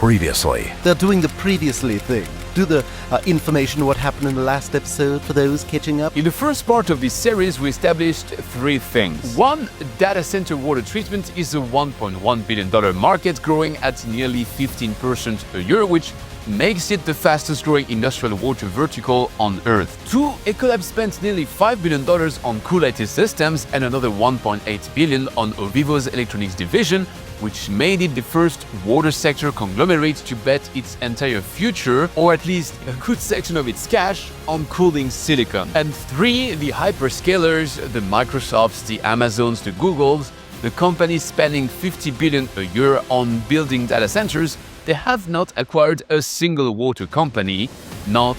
Previously. They're doing the previously thing. Do the information what happened in the last episode for those catching up. In the first part of this series, we established three things. One, data center water treatment is a $1.1 billion market growing at nearly 15% a year, which makes it the fastest growing industrial water vertical on Earth. Two, Ecolab spent nearly $5 billion on cool-lighted systems and another $1.8 billion on Ovivo's electronics division, which made it the first water sector conglomerate to bet its entire future, or at least a good section of its cash, on cooling silicon. And three, the hyperscalers, the Microsofts, the Amazons, the Googles, the companies spending $50 billion a year on building data centers, they have not acquired a single water company, not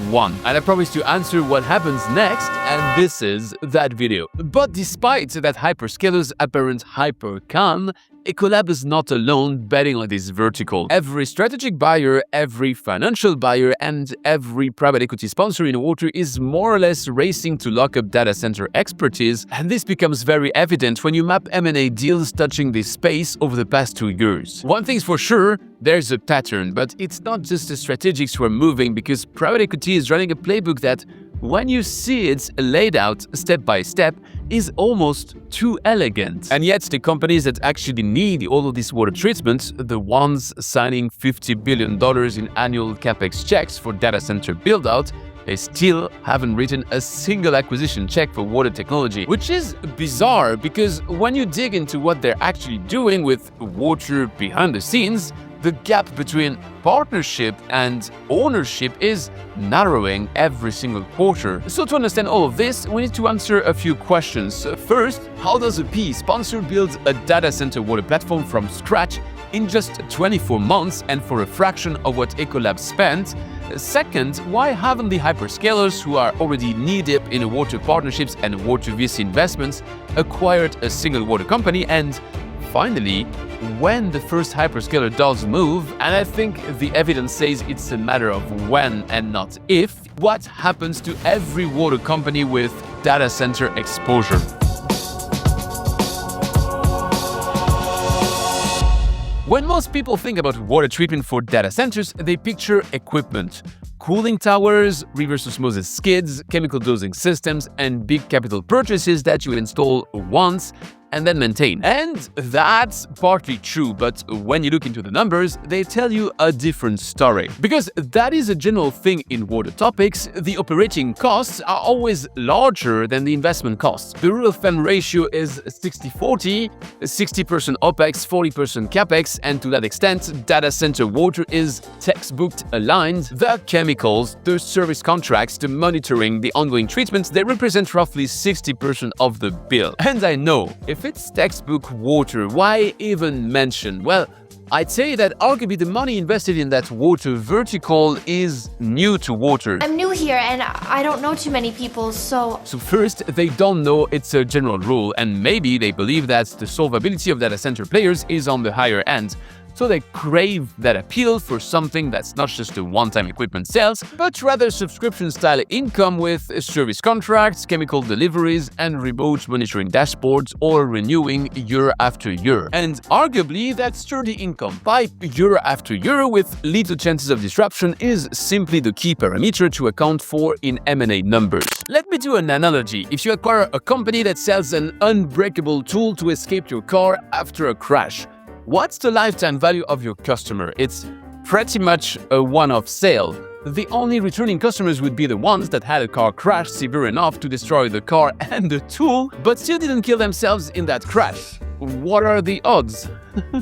one. And I promise to answer what happens next, and this is that video. But despite that hyperscalers' apparent hyper-can, Ecolab is not alone betting on this vertical. Every strategic buyer, every financial buyer, and every private equity sponsor in water is more or less racing to lock up data center expertise, and this becomes very evident when you map M&A deals touching this space over the past 2 years. One thing's for sure, there's a pattern, but it's not just the strategics who are moving, because private equity is running a playbook that, when you see it laid out step by step, is almost too elegant. And yet the companies that actually need all of this water treatment, the ones signing $50 billion in annual capex checks for data center build-out, they still haven't written a single acquisition check for water technology, which is bizarre because when you dig into what they're actually doing with water behind the scenes, the gap between partnership and ownership is narrowing every single quarter. So to understand all of this, we need to answer a few questions. First, how does a PE sponsor build a data center water platform from scratch in just 24 months and for a fraction of what Ecolab spent? Second, why haven't the hyperscalers who are already knee-deep in water partnerships and water VC investments acquired a single water company? And finally, when the first hyperscaler does move, and I think the evidence says it's a matter of when and not if, what happens to every water company with data center exposure? When most people think about water treatment for data centers, they picture equipment. Cooling towers, reverse osmosis skids, chemical dosing systems, and big capital purchases that you install once and then maintain. And that's partly true, but when you look into the numbers, they tell you a different story. Because that is a general thing in water topics, the operating costs are always larger than the investment costs. The rule of thumb ratio is 60-40, 60% OPEX, 40% capex, and to that extent, data center water is textbook aligned. The chemicals, the service contracts, the monitoring, the ongoing treatments, they represent roughly 60% of the bill. And I know, if it's textbook water, why even mention? Well, I'd say that arguably the money invested in that water vertical is new to water. I'm new here and I don't know too many people, so first, they don't know it's a general rule, and maybe they believe that the solvability of data center players is on the higher end. So they crave that appeal for something that's not just a one-time equipment sales, but rather subscription-style income with service contracts, chemical deliveries, and remote monitoring dashboards, all renewing year after year. And arguably, that sturdy income pipe year after year with little chances of disruption is simply the key parameter to account for in M&A numbers. Let me do an analogy. If you acquire a company that sells an unbreakable tool to escape your car after a crash, what's the lifetime value of your customer? It's pretty much a one-off sale. The only returning customers would be the ones that had a car crash severe enough to destroy the car and the tool, but still didn't kill themselves in that crash. What are the odds?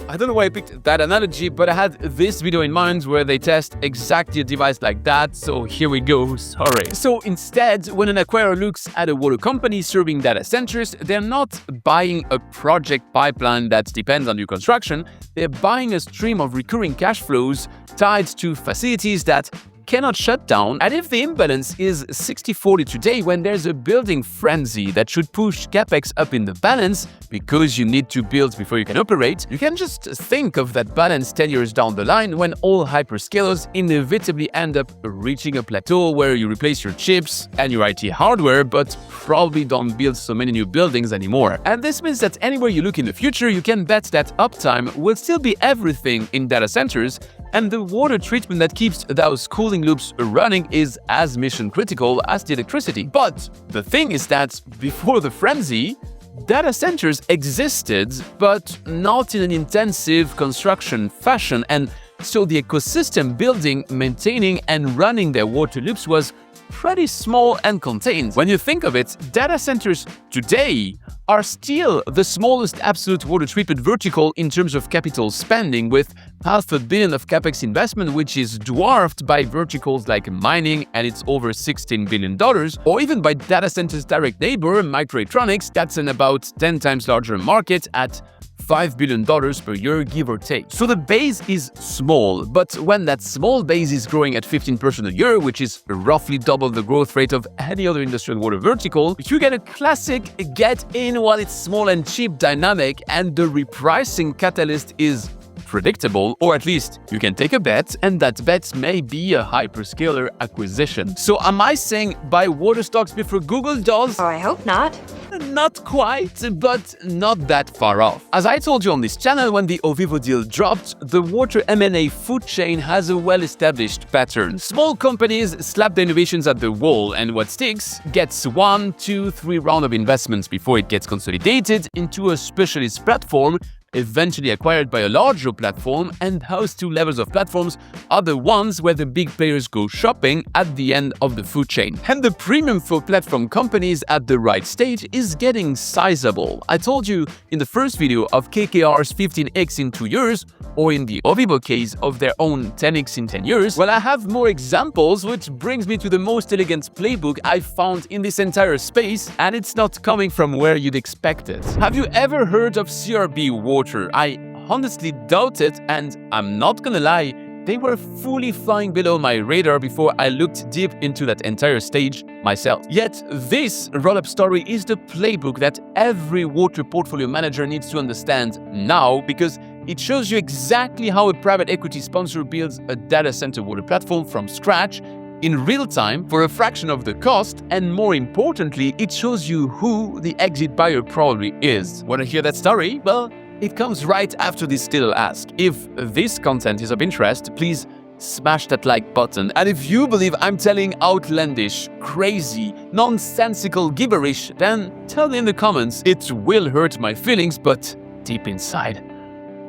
I don't know why I picked that analogy, but I had this video in mind where they test exactly a device like that, so here we go, sorry. So instead, when an acquirer looks at a water company serving data centers, they're not buying a project pipeline that depends on new construction, they're buying a stream of recurring cash flows tied to facilities that cannot shut down. And if the imbalance is 60-40 today, when there's a building frenzy that should push capex up in the balance because you need to build before you can operate, you can just think of that balance 10 years down the line when all hyperscalers inevitably end up reaching a plateau where you replace your chips and your IT hardware, but probably don't build so many new buildings anymore. And this means that anywhere you look in the future, you can bet that uptime will still be everything in data centers, And the water treatment that keeps those cooling loops running is as mission critical as the electricity. But the thing is that before the frenzy, data centers existed, but not in an intensive construction fashion, and so the ecosystem building, maintaining, and running their water loops was pretty small and contained. When you think of it, data centers today are still the smallest absolute water treatment vertical in terms of capital spending, with $500 million of capex investment, which is dwarfed by verticals like mining, and it's over $16 billion, or even by data centers' direct neighbor, microelectronics, that's an about 10 times larger market at $5 billion per year, give or take. So the base is small, but when that small base is growing at 15% a year, which is roughly double the growth rate of any other industrial water vertical, you get a classic get in while it's small and cheap dynamic, and the repricing catalyst is predictable, or at least you can take a bet, and that bet may be a hyperscaler acquisition. So am I saying buy water stocks before Google does? Oh, I hope not. Not quite, but not that far off. As I told you on this channel, when the Ovivo deal dropped, the water M&A food chain has a well-established pattern. Small companies slap the innovations at the wall, and what sticks gets 1, 2, 3 rounds of investments before it gets consolidated into a specialist platform, eventually acquired by a larger platform, and those two levels of platforms are the ones where the big players go shopping at the end of the food chain. And the premium for platform companies at the right stage is getting sizable. I told you in the first video of KKR's 15x in 2 years, or in the Ovivo case of their own 10x in 10 years. Well, I have more examples, which brings me to the most elegant playbook I've found in this entire space, and it's not coming from where you'd expect it. Have you ever heard of CRB Water? I honestly doubt it, and I'm not gonna lie, they were fully flying below my radar before I looked deep into that entire stage myself. Yet this roll-up story is the playbook that every water portfolio manager needs to understand now, because it shows you exactly how a private equity sponsor builds a data center water platform from scratch in real time for a fraction of the cost, and more importantly, it shows you who the exit buyer probably is. Want to hear that story? Well, it comes right after this little ask. If this content is of interest, please smash that like button. And if you believe I'm telling outlandish, crazy, nonsensical gibberish, then tell me in the comments. It will hurt my feelings, but deep inside,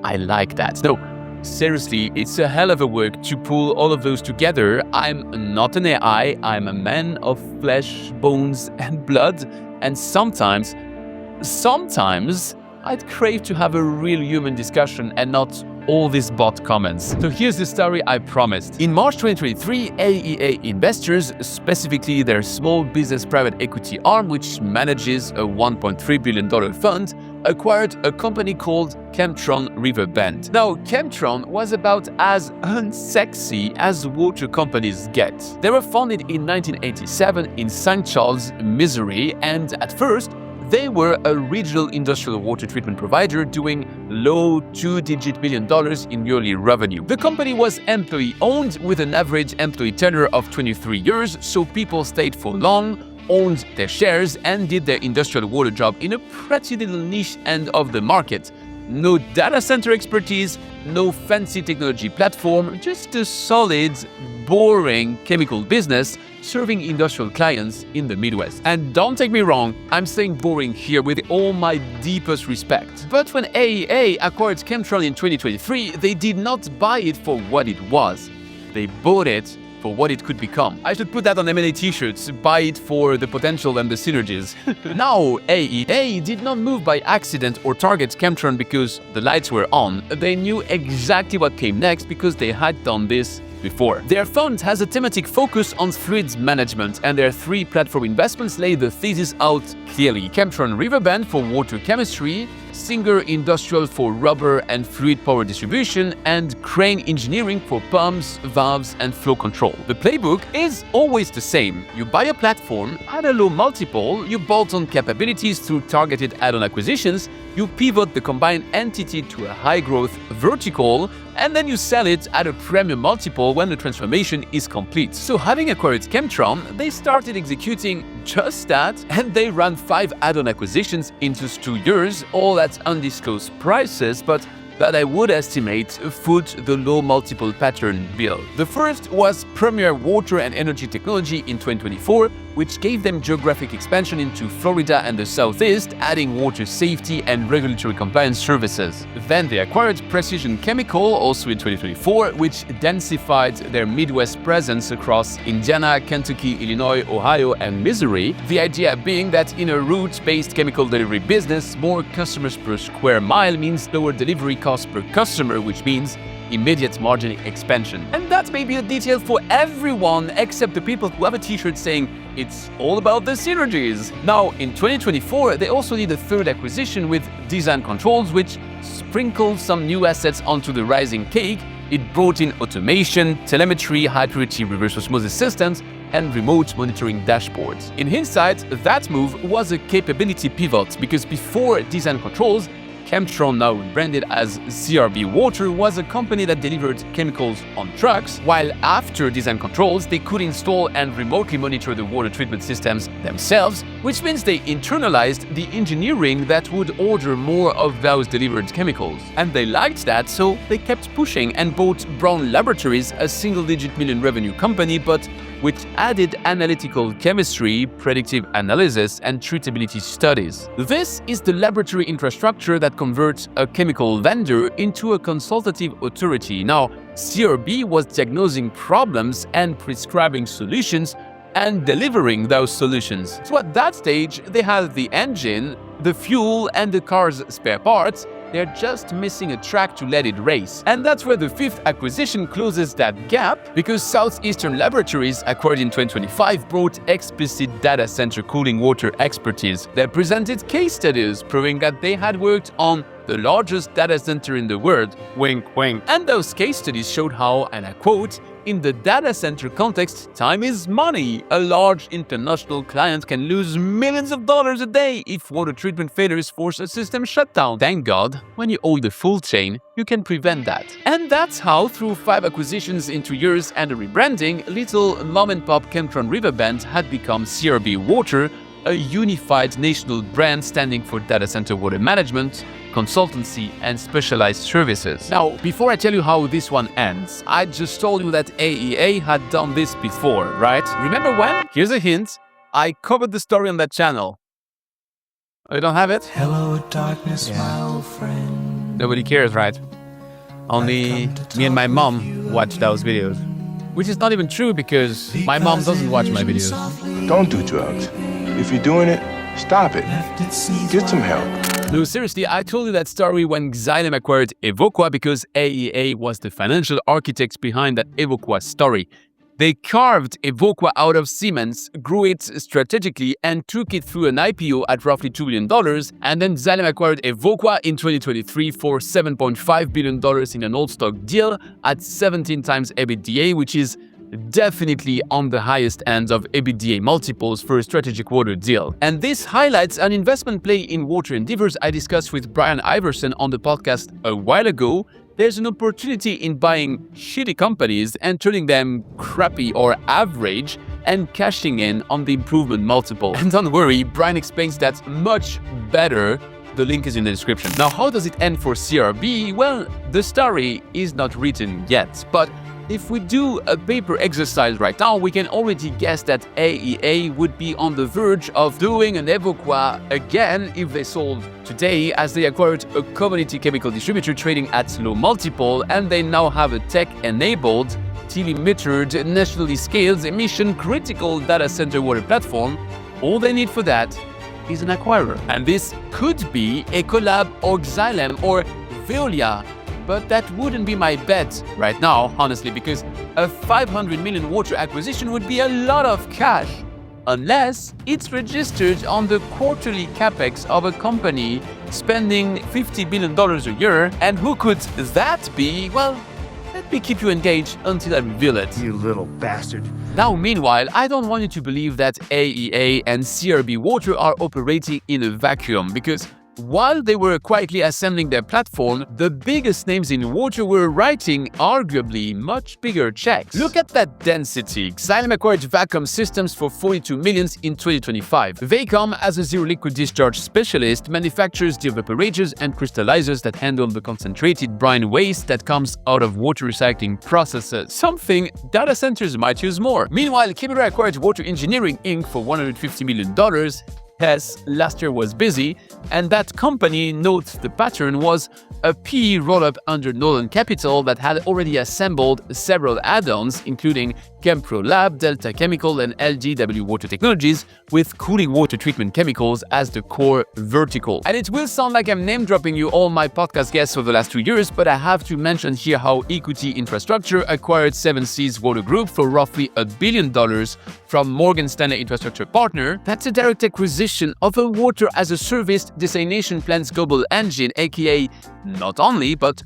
I like that. No, seriously, it's a hell of a work to pull all of those together. I'm not an AI, I'm a man of flesh, bones, and blood. And sometimes, I'd crave to have a real human discussion and not all these bot comments. So here's the story I promised. In March 2023, AEA Investors, specifically their small business private equity arm, which manages a $1.3 billion fund, acquired a company called Chemtron Riverbend. Now, Chemtron was about as unsexy as water companies get. They were founded in 1987 in St. Charles, Missouri, and at first, they were a regional industrial water treatment provider doing low two-digit million dollars in yearly revenue. The company was employee-owned with an average employee tenure of 23 years, so people stayed for long, owned their shares, and did their industrial water job in a pretty little niche end of the market. No data center expertise, no fancy technology platform, just a solid, boring chemical business serving industrial clients in the Midwest. And don't take me wrong, I'm saying boring here with all my deepest respect. But when AEA acquired Chemtron in 2023, they did not buy it for what it was. They bought it for what it could become. I should put that on M&A t-shirts, buy it for the potential and the synergies. Now, AEA did not move by accident or target Chemtron because the lights were on. They knew exactly what came next because they had done this before. Their fund has a thematic focus on fluids management, and their 3 platform investments lay the thesis out clearly. Chemtron Riverbend for water chemistry, Singer Industrial for rubber and fluid power distribution, and Crane Engineering for pumps, valves, and flow control. The playbook is always the same. You buy a platform at a low multiple, you bolt on capabilities through targeted add-on acquisitions, you pivot the combined entity to a high-growth vertical, and then you sell it at a premium multiple when the transformation is complete. So having acquired Chemtron, they started executing just that, and they ran 5 add-on acquisitions in just 2 years, all at undisclosed prices, but that I would estimate foot the low multiple pattern bill. The first was Premier Water and Energy Technology in 2024, which gave them geographic expansion into Florida and the Southeast, adding water safety and regulatory compliance services. Then they acquired Precision Chemical, also in 2024, which densified their Midwest presence across Indiana, Kentucky, Illinois, Ohio, and Missouri. The idea being that in a route-based chemical delivery business, more customers per square mile means lower delivery costs per customer, which means immediate margin expansion. And that may be a detail for everyone except the people who have a t-shirt saying it's all about the synergies. Now, in 2024, they also did a third acquisition with Design Controls, which sprinkled some new assets onto the rising cake. It brought in automation, telemetry, high-purity reverse osmosis systems, and remote monitoring dashboards. In hindsight, that move was a capability pivot because before Design Controls, Chemtron, now branded as CRB Water, was a company that delivered chemicals on trucks, while after Design Controls, they could install and remotely monitor the water treatment systems themselves, which means they internalized the engineering that would order more of those delivered chemicals. And they liked that, so they kept pushing and bought Brown Laboratories, a single-digit million revenue company, but which added analytical chemistry, predictive analysis, and treatability studies. This is the laboratory infrastructure that converts a chemical vendor into a consultative authority. Now, CRB was diagnosing problems and prescribing solutions and delivering those solutions. So at that stage, they had the engine, the fuel, and the car's spare parts. They're just missing a track to let it race. And that's where the fifth acquisition closes that gap, because Southeastern Laboratories, acquired in 2025, brought explicit data center cooling water expertise. They presented case studies proving that they had worked on the largest data center in the world, wink wink. And those case studies showed how, and I quote, "In the data center context, time is money. A large international client can lose millions of dollars a day if water treatment failures force a system shutdown. Thank God, when you own the full chain, you can prevent that." And that's how, through 5 acquisitions in 2 years and a rebranding, little mom-and-pop Chemtron Riverbend had become CRB Water, a unified national brand standing for data center water management, consultancy, and specialized services. Now, before I tell you how this one ends, I just told you that AEA had done this before, right? Remember when? Here's a hint. I covered the story on that channel. Oh, you don't have it? Hello, darkness, my old friend. Nobody cares, right? Only me and my mom watch those videos. Which is not even true because my mom doesn't watch my videos. Don't do drugs. If you're doing it, stop it. Get some help. No, seriously, I told you that story when Xylem acquired Evoqua because AEA was the financial architects behind that Evoqua story. They carved Evoqua out of Siemens, grew it strategically, and took it through an IPO at roughly $2 billion, and then Xylem acquired Evoqua in 2023 for $7.5 billion in an all-stock deal at 17 times EBITDA, which is definitely on the highest end of EBITDA multiples for a strategic water deal. And this highlights an investment play in water endeavors I discussed with Brian Iverson on the podcast a while ago. There's an opportunity in buying shitty companies and turning them crappy or average and cashing in on the improvement multiple. And don't worry, Brian explains that much better. The link is in the description. Now, how does it end for CRB? Well, the story is not written yet, but if we do a paper exercise right now, we can already guess that AEA would be on the verge of doing an Evoqua again if they sold today, as they acquired a commodity chemical distributor trading at low multiple, and they now have a tech-enabled, telemetered, nationally scaled, mission-critical data center water platform. All they need for that is an acquirer. And this could be Ecolab or Xylem or Veolia. But that wouldn't be my bet right now, honestly, because a $500 million water acquisition would be a lot of cash, unless it's registered on the quarterly capex of a company spending $50 billion a year. And who could that be? Well, let me keep you engaged until I reveal it. You little bastard. Now, meanwhile, I don't want you to believe that AEA and CRB Water are operating in a vacuum, because while they were quietly assembling their platform, the biggest names in water were writing arguably much bigger checks. Look at that density. Xylem acquired Vacuum Systems for $42 million in 2025. Vacom, as a zero liquid discharge specialist, manufactures the evaporators and crystallizers that handle the concentrated brine waste that comes out of water recycling processes, something data centers might use more. Meanwhile, Kemira acquired Water Engineering Inc. for $150 million. Yes, last year was busy, and that company, note the pattern, was a PE roll-up under Nolan Capital that had already assembled several add-ons, including Uravu Labs, Delta Chemical, and LGW Water Technologies, with cooling water treatment chemicals as the core vertical. And it will sound like I'm name-dropping you all my podcast guests for the last 2 years, but I have to mention here how Equity Infrastructure acquired 7 Seas Water Group for roughly $1 billion from Morgan Stanley Infrastructure Partner. That's a direct acquisition of a water-as-a-service desalination plant's global engine, aka not only, but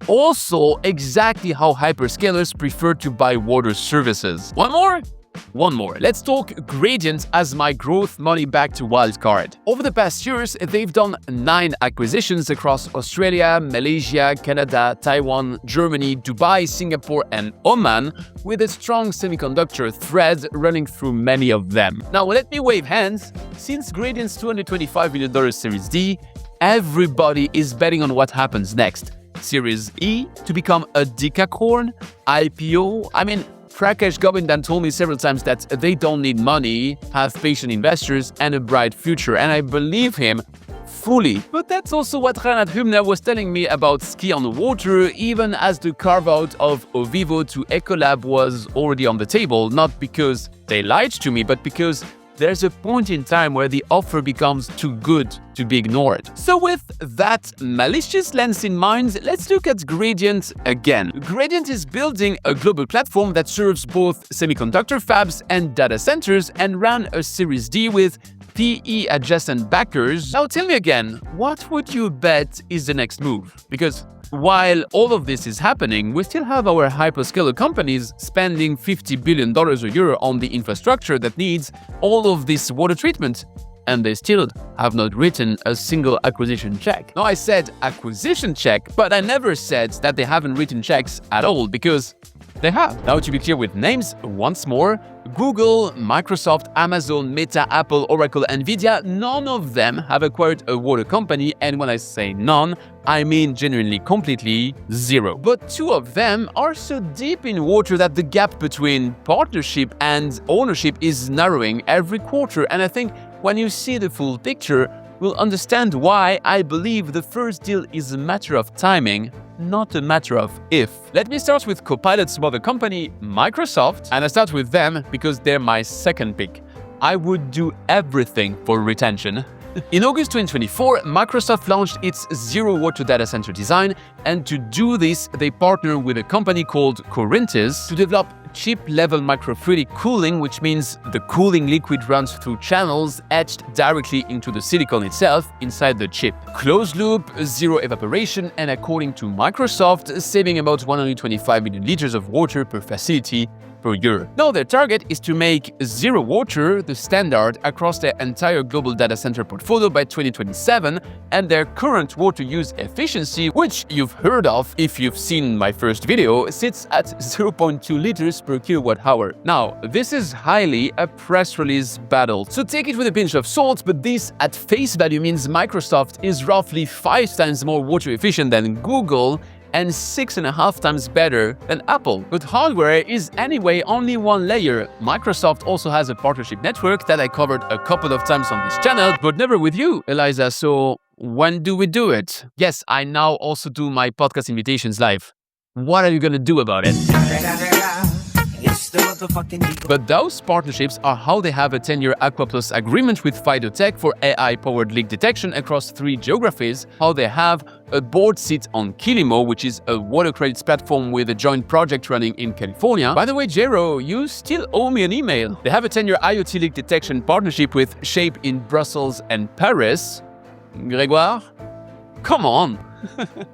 also exactly how hyperscalers prefer to buy water services. One more. Let's talk Gradiant as my growth money back to wildcard. Over the past years, they've done 9 acquisitions across Australia, Malaysia, Canada, Taiwan, Germany, Dubai, Singapore, and Oman, with a strong semiconductor thread running through many of them. Now, let me wave hands. Since Gradiant's $225 million Series D, everybody is betting on what happens next. Series E to become a decacorn, IPO. Prakash Govindan told me several times that they don't need money, have patient investors, and a bright future, and I believe him fully. But that's also what Reinhard Hübner was telling me about Ski on Water, even as the carve-out of Ovivo to Ecolab was already on the table, not because they lied to me, but because there's a point in time where the offer becomes too good to be ignored. So with that malicious lens in mind, let's look at Gradiant again. Gradiant is building a global platform that serves both semiconductor fabs and data centers and ran a Series D with PE adjacent backers. Now tell me again, what would you bet is the next move? Because while all of this is happening, we still have our hyperscaler companies spending $50 billion a year on the infrastructure that needs all of this water treatment, and they still have not written a single acquisition check. Now, I said acquisition check, but I never said that they haven't written checks at all, because they have. Now, to be clear with names, once more, Google, Microsoft, Amazon, Meta, Apple, Oracle, Nvidia, none of them have acquired a water company, and when I say none, I mean genuinely completely zero. But 2 of them are so deep in water that the gap between partnership and ownership is narrowing every quarter, and I think when you see the full picture, you'll understand why I believe the first deal is a matter of timing, not a matter of if. Let me start with Copilot's mother company, Microsoft, and I start with them because they're my second pick. I would do everything for retention. In August 2024, Microsoft launched its zero water data center design, and to do this, they partnered with a company called Corinthis to develop chip-level microfluidic cooling, which means the cooling liquid runs through channels etched directly into the silicon itself inside the chip. Closed loop, zero evaporation, and according to Microsoft, saving about 125 million liters of water per facility per year. Now, their target is to make zero water the standard across their entire global data center portfolio by 2027, and their current water use efficiency, which you've heard of if you've seen my first video, sits at 0.2 liters per kilowatt hour. Now, this is highly a press release battle, so take it with a pinch of salt, but this at face value means Microsoft is roughly 5 times more water efficient than Google and 6.5 times better than Apple. But hardware is anyway only one layer. Microsoft also has a partnership network that I covered a couple of times on this channel, but never with you, Eliza. So when do we do it? Yes, I now also do my podcast invitations live. What are you gonna do about it? But those partnerships are how they have a 10-year Aqua Plus agreement with Fidotech for AI-powered leak detection across 3 geographies, how they have a board seat on Kilimo, which is a water credits platform with a joint project running in California. By the way, Jero, you still owe me an email. They have a 10-year IoT leak detection partnership with Shape in Brussels and Paris. Grégoire? Come on!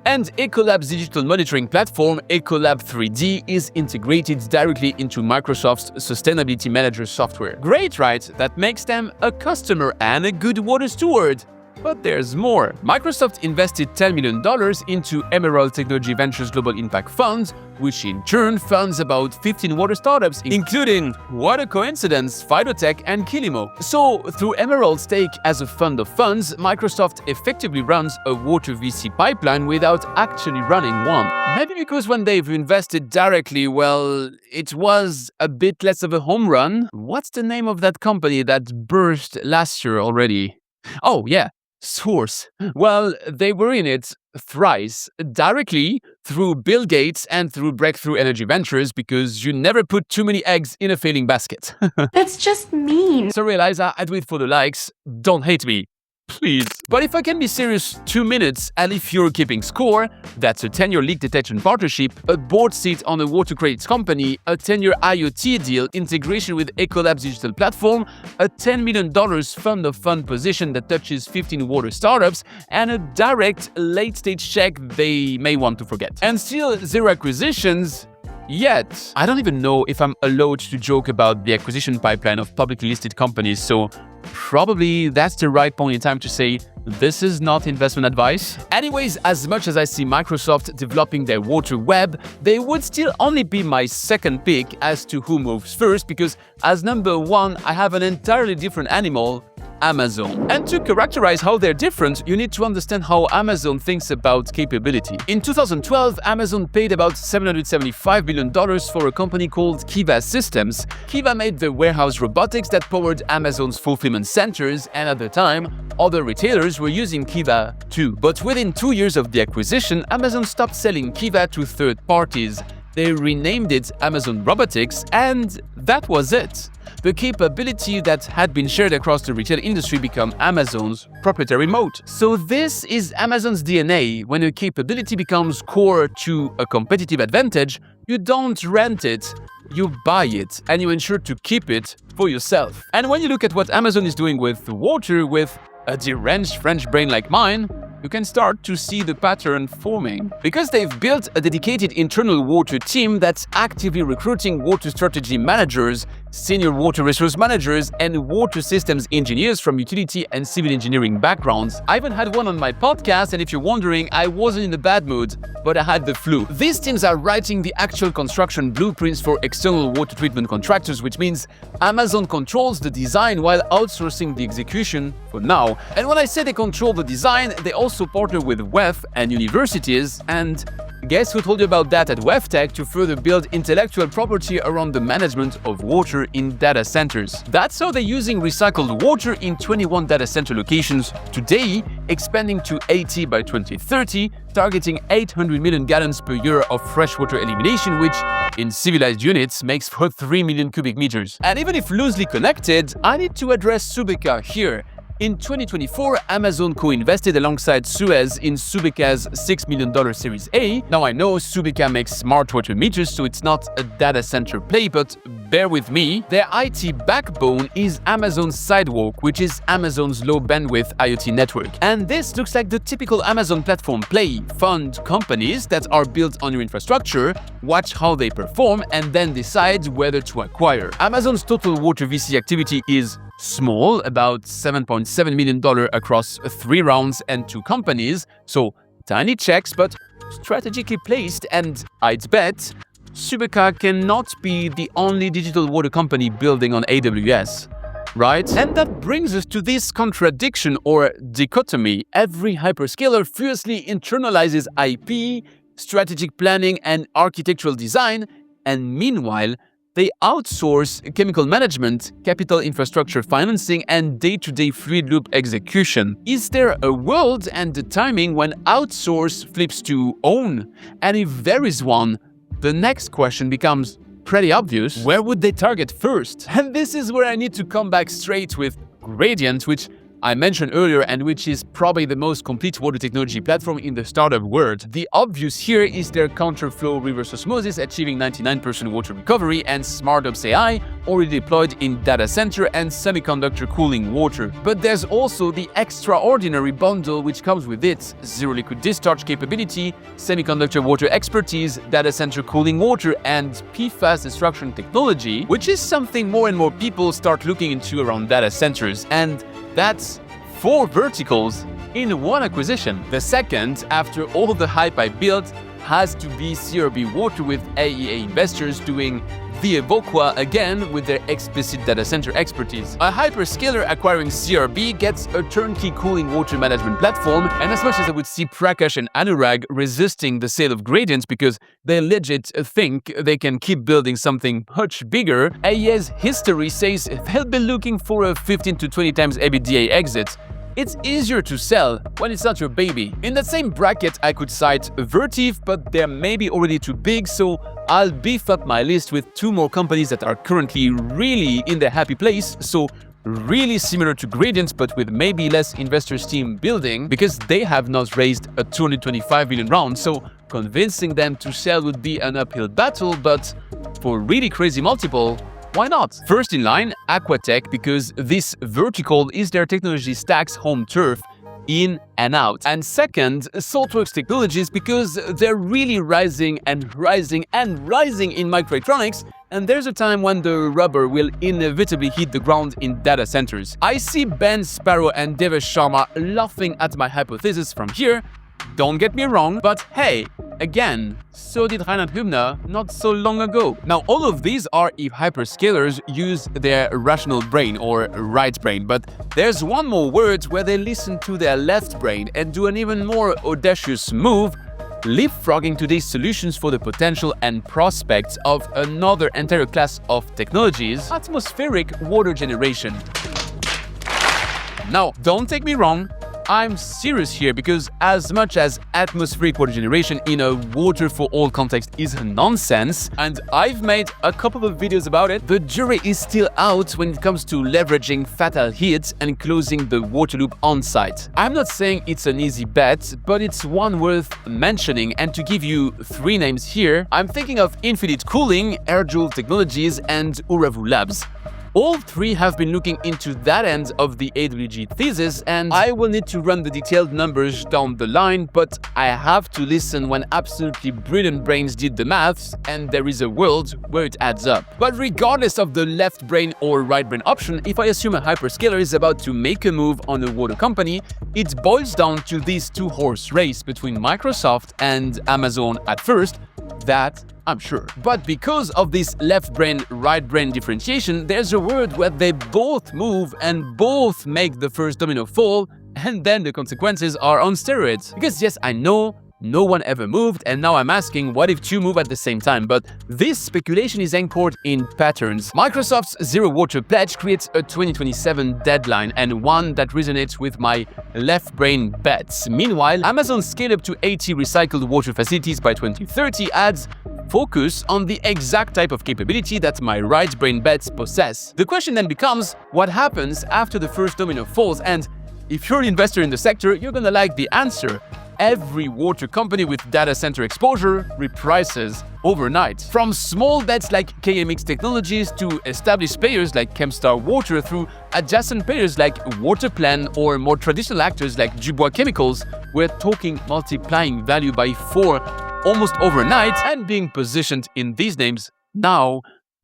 And Ecolab's digital monitoring platform, Ecolab 3D, is integrated directly into Microsoft's Sustainability Manager software. Great, right? That makes them a customer and a good water steward. But there's more. Microsoft invested $10 million into Emerald Technology Ventures Global Impact Fund, which in turn funds about 15 water startups, including, what a coincidence, Phytotech and Kilimo. So, through Emerald's stake as a fund of funds, Microsoft effectively runs a water VC pipeline without actually running one. Maybe because when they've invested directly, well, it was a bit less of a home run. What's the name of that company that burst last year already? Oh, yeah. Source. Well, they were in it thrice, directly through Bill Gates and through Breakthrough Energy Ventures, because you never put too many eggs in a failing basket. That's just mean. Sorry, Eliza, I do it for the likes. Don't hate me. Please. But if I can be serious 2 minutes, and if you're keeping score, that's a 10-year leak detection partnership, a board seat on a water credits company, a 10-year IoT deal, integration with Evoqua Labs digital platform, a $10 million fund of fund position that touches 15 water startups, and a direct late-stage check they may want to forget. And still zero acquisitions yet. I don't even know if I'm allowed to joke about the acquisition pipeline of publicly listed companies, so probably that's the right point in time to say this is not investment advice. Anyways, as much as I see Microsoft developing their water web, they would still only be my second pick as to who moves first, because as number one, I have an entirely different animal, Amazon. And to characterize how they're different, you need to understand how Amazon thinks about capability. In 2012, Amazon paid about $775 million for a company called Kiva Systems. Kiva made the warehouse robotics that powered Amazon's fulfillment centers, and at the time, other retailers were using Kiva too. But within 2 years of the acquisition, Amazon stopped selling Kiva to third parties. They renamed it Amazon Robotics, and that was it. The capability that had been shared across the retail industry became Amazon's proprietary moat. So this is Amazon's DNA. When a capability becomes core to a competitive advantage, you don't rent it, you buy it, and you ensure to keep it for yourself. And when you look at what Amazon is doing with water, with a deranged French brain like mine, you can start to see the pattern forming. Because they've built a dedicated internal water team that's actively recruiting water strategy managers, senior water resource managers, and water systems engineers from utility and civil engineering backgrounds. I even had one on my podcast, and if you're wondering, I wasn't in a bad mood, but I had the flu. These teams are writing the actual construction blueprints for external water treatment contractors, which means Amazon controls the design while outsourcing the execution for now. And when I say they control the design, they also partner with WEF and universities, and guess who told you about that at WEFTech to further build intellectual property around the management of water in data centers. That's how they're using recycled water in 21 data center locations today, expanding to 80 by 2030, targeting 800 million gallons per year of freshwater elimination, which in civilized units makes for 3 million cubic meters. And even if loosely connected, I need to address Subeca here. In 2024, Amazon co-invested alongside Suez in Subeca's $6 million Series A. Now I know Subeca makes smart water meters, so it's not a data center play, but bear with me. Their IT backbone is Amazon's Sidewalk, which is Amazon's low bandwidth IoT network. And this looks like the typical Amazon platform play. Fund companies that are built on your infrastructure, watch how they perform, and then decide whether to acquire. Amazon's total water VC activity is small, about $7.7 million across 3 rounds and 2 companies, so tiny checks but strategically placed, and I'd bet Subeca cannot be the only digital water company building on AWS, right? And that brings us to this contradiction or dichotomy. Every hyperscaler fiercely internalizes IP, strategic planning, and architectural design, and meanwhile, they outsource chemical management, capital infrastructure financing, and day-to-day fluid loop execution. Is there a world and the timing when outsource flips to own? And if there is one, the next question becomes pretty obvious. Where would they target first? And this is where I need to come back straight with Gradiant, which I mentioned earlier and which is probably the most complete water technology platform in the startup world. The obvious here is their counterflow reverse osmosis achieving 99% water recovery and SmartOps AI already deployed in data center and semiconductor cooling water. But there's also the extraordinary bundle which comes with it: zero liquid discharge capability, semiconductor water expertise, data center cooling water, and PFAS destruction technology, which is something more and more people start looking into around data centers. And that's 4 verticals in one acquisition. The second, after all the hype I built, has to be CRB Water with AEA Investors doing the Evoqua again with their explicit data center expertise. A hyperscaler acquiring CRB gets a turnkey cooling water management platform, and as much as I would see Prakash and Anurag resisting the sale of Gradiant because they legit think they can keep building something much bigger, AEA's history says they'll be looking for a 15 to 20 times EBITDA exit. It's easier to sell when it's not your baby. In that same bracket, I could cite Vertiv, but they're maybe already too big, so I'll beef up my list with 2 more companies that are currently really in their happy place, so really similar to Gradiant, but with maybe less investors team building, because they have not raised a 225 million round, so convincing them to sell would be an uphill battle, but for really crazy multiple, why not? First in line, Aquatech, because this vertical is their technology stack's home turf, in and out. And second, Saltworks Technologies, because they're really rising and rising and rising in microelectronics, and there's a time when the rubber will inevitably hit the ground in data centers. I see Ben Sparrow and Devesh Sharma laughing at my hypothesis from here. Don't get me wrong, but hey, again, so did Reinhard Hübner not so long ago. Now, all of these are if hyperscalers use their rational brain or right brain, but there's one more word where they listen to their left brain and do an even more audacious move, leapfrogging today's solutions for the potential and prospects of another entire class of technologies, atmospheric water generation. Now, don't take me wrong, I'm serious here, because as much as atmospheric water generation in a water for all context is nonsense, and I've made a couple of videos about it, the jury is still out when it comes to leveraging fatal heat and closing the water loop on site. I'm not saying it's an easy bet, but it's one worth mentioning, and to give you 3 names here, I'm thinking of Infinite Cooling, AirJoule Technologies, and Uravu Labs. All 3 have been looking into that end of the AWG thesis, and I will need to run the detailed numbers down the line, but I have to listen when absolutely brilliant brains did the maths, and there is a world where it adds up. But regardless of the left brain or right brain option, if I assume a hyperscaler is about to make a move on a water company, it boils down to this 2-horse race between Microsoft and Amazon at first, that I'm sure. But because of this left brain, right brain differentiation, there's a world where they both move and both make the first domino fall, and then the consequences are on steroids. Because yes, I know no one ever moved, and now I'm asking, what if 2 move at the same time? But this speculation is anchored in patterns. Microsoft's Zero Water Pledge creates a 2027 deadline, and one that resonates with my left brain bets. Meanwhile, Amazon's scale up to 80 recycled water facilities by 2030 adds focus on the exact type of capability that my right brain bets possess. The question then becomes, what happens after the first domino falls? And if you're an investor in the sector, you're gonna like the answer. Every water company with data center exposure reprices overnight. From small bets like KMX Technologies to established players like Chemstar Water through adjacent players like Waterplan or more traditional actors like Dubois Chemicals, we're talking multiplying value by 4 almost overnight, and being positioned in these names now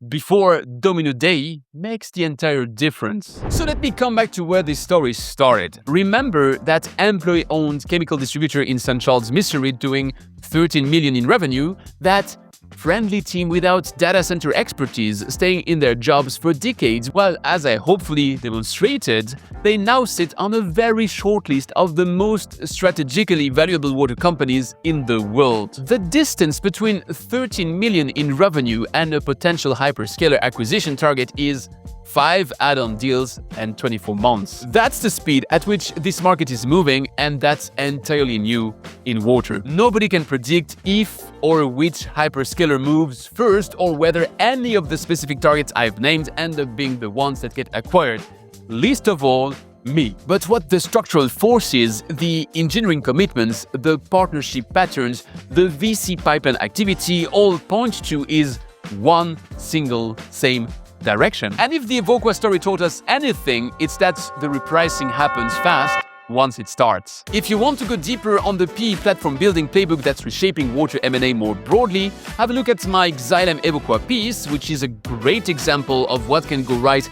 before Domino Day makes the entire difference. So let me come back to where this story started. Remember that employee-owned chemical distributor in St. Charles, Missouri doing 13 million in revenue, that friendly team without data center expertise staying in their jobs for decades, while, as I hopefully demonstrated, they now sit on a very short list of the most strategically valuable water companies in the world. The distance between 13 million in revenue and a potential hyperscaler acquisition target is 5 add-on deals and 24 months. That's the speed at which this market is moving, and that's entirely new in water. Nobody can predict if or which hyperscaler moves first, or whether any of the specific targets I've named end up being the ones that get acquired. Least of all, me. But what the structural forces, the engineering commitments, the partnership patterns, the VC pipeline activity all point to is one single same direction. And if the Evoqua story taught us anything, it's that the repricing happens fast once it starts. If you want to go deeper on the PE platform building playbook that's reshaping water M&A more broadly, have a look at my Xylem Evoqua piece, which is a great example of what can go right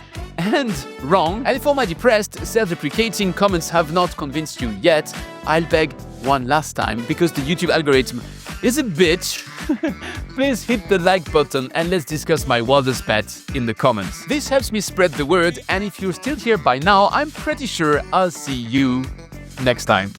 and wrong. And if all my depressed, self-deprecating comments have not convinced you yet, I'll beg one last time, because the YouTube algorithm is a bitch. Please hit the like button and let's discuss my wildest bet in the comments. This helps me spread the word, and if you're still here by now, I'm pretty sure I'll see you next time.